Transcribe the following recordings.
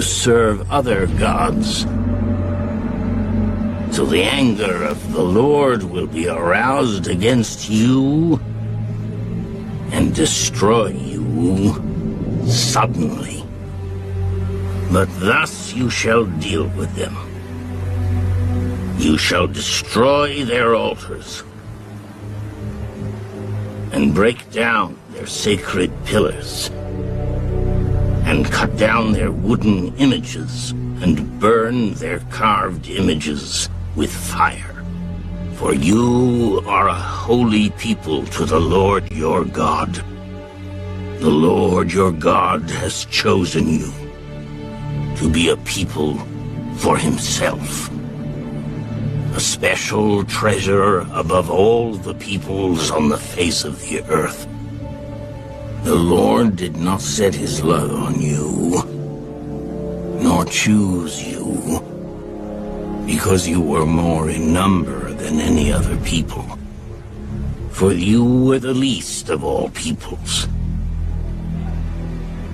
serve other gods. So the anger of the Lord will be aroused against you and destroy you suddenly. But thus you shall deal with them. You shall destroy their altars and break down their sacred pillars and cut down their wooden images and burn their carved images with fire. For you are a holy people to the Lord your God. The Lord your God has chosen you to be a people for himself, a special treasure above all the peoples on the face of the earth. The Lord did not set his love on you, nor choose you, because you were more in number than any other people. For you were the least of all peoples.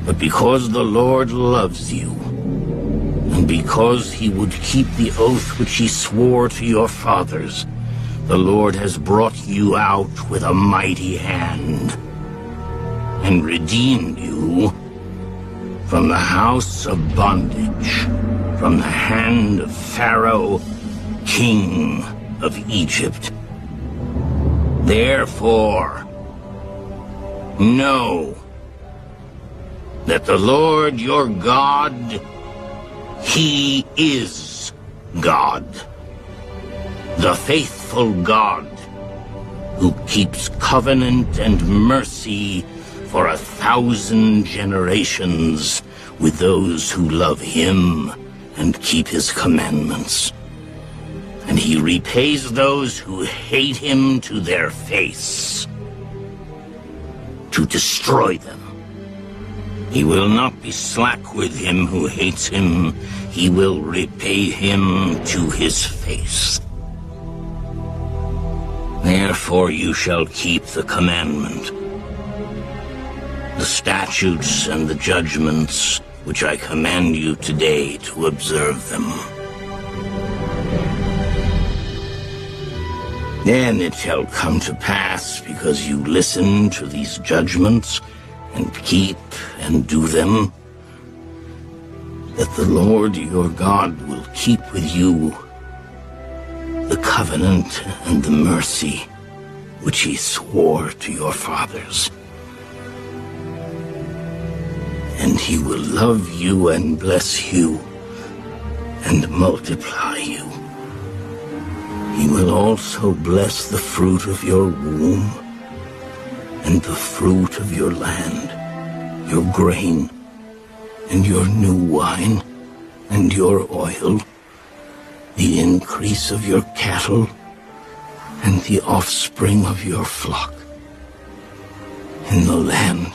But because the Lord loves you, and because he would keep the oath which he swore to your fathers, the Lord has brought you out with a mighty hand and redeemed you from the house of bondage, from the hand of Pharaoh, king of Egypt. Therefore, know that the Lord your God, he is God, the faithful God, who keeps covenant and mercy for 1,000 generations with those who love him and keep his commandments. And he repays those who hate him to their face, to destroy them. He will not be slack with him who hates him. He will repay him to his face. Therefore you shall keep the commandment, the statutes and the judgments which I command you today to observe them. Then it shall come to pass, because you listen to these judgments and keep and do them, that the Lord your God will keep with you the covenant and the mercy which he swore to your fathers. And he will love you and bless you and multiply you. He will also bless the fruit of your womb and the fruit of your land, your grain and your new wine and your oil, the increase of your cattle and the offspring of your flock, in the land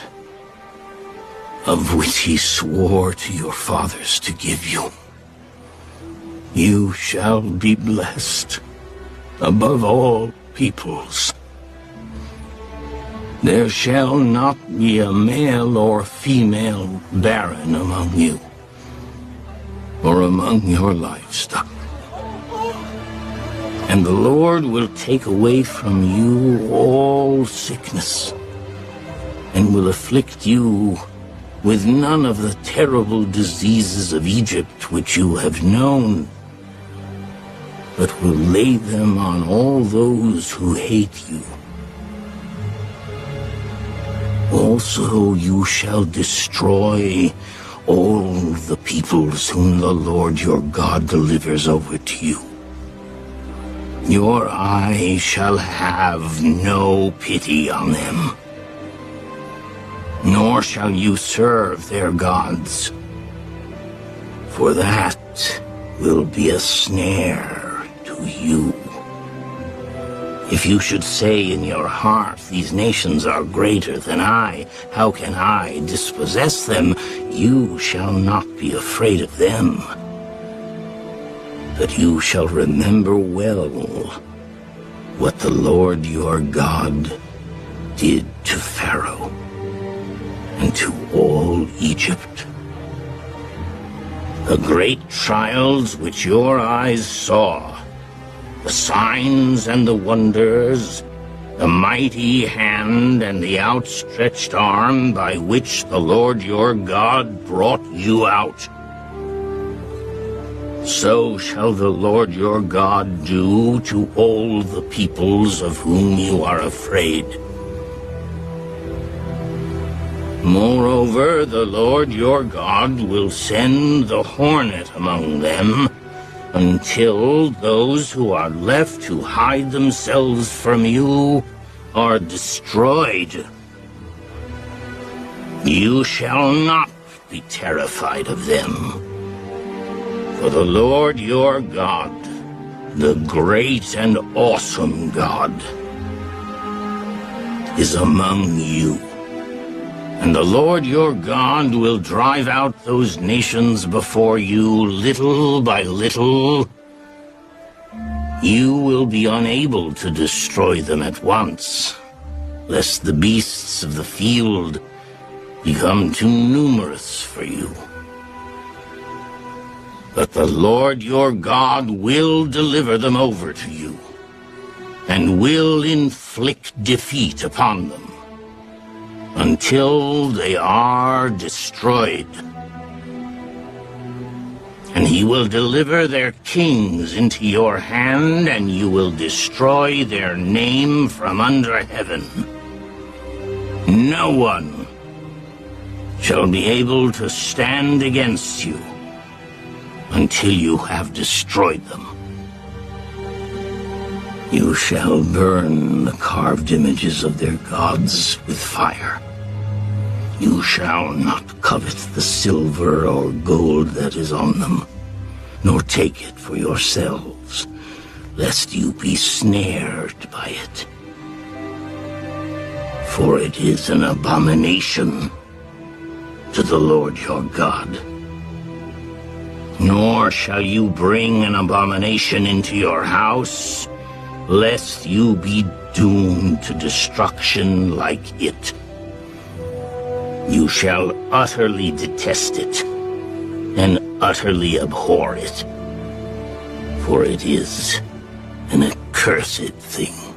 of which he swore to your fathers to give you. You shall be blessed above all peoples. There shall not be a male or female barren among you, or among your livestock. And the Lord will take away from you all sickness, and will afflict you with none of the terrible diseases of Egypt which you have known, but will lay them on all those who hate you. Also you shall destroy all the peoples whom the Lord your God delivers over to you. Your eye shall have no pity on them, nor shall you serve their gods, for that will be a snare to you. If you should say in your heart, these nations are greater than I, how can I dispossess them? You shall not be afraid of them. But you shall remember well what the Lord your God did to Pharaoh and to all Egypt, The great trials which your eyes saw, the signs and the wonders, the mighty hand and the outstretched arm by which the Lord your God brought you out. So shall the Lord your God do to all the peoples of whom you are afraid. Moreover, the Lord your God will send the hornet among them, until those who are left to hide themselves from you are destroyed. You shall not be terrified of them, for the Lord your God, the great and awesome God, is among you. And the Lord your God will drive out those nations before you little by little. You will be unable to destroy them at once, lest the beasts of the field become too numerous for you. But the Lord your God will deliver them over to you, and will inflict defeat upon them, until they are destroyed. And he will deliver their kings into your hand, and you will destroy their name from under heaven. No one shall be able to stand against you until you have destroyed them. You shall burn the carved images of their gods with fire. You shall not covet the silver or gold that is on them, nor take it for yourselves, lest you be snared by it. For it is an abomination to the Lord your God. Nor shall you bring an abomination into your house, lest you be doomed to destruction like it. You shall utterly detest it, and utterly abhor it, for it is an accursed thing.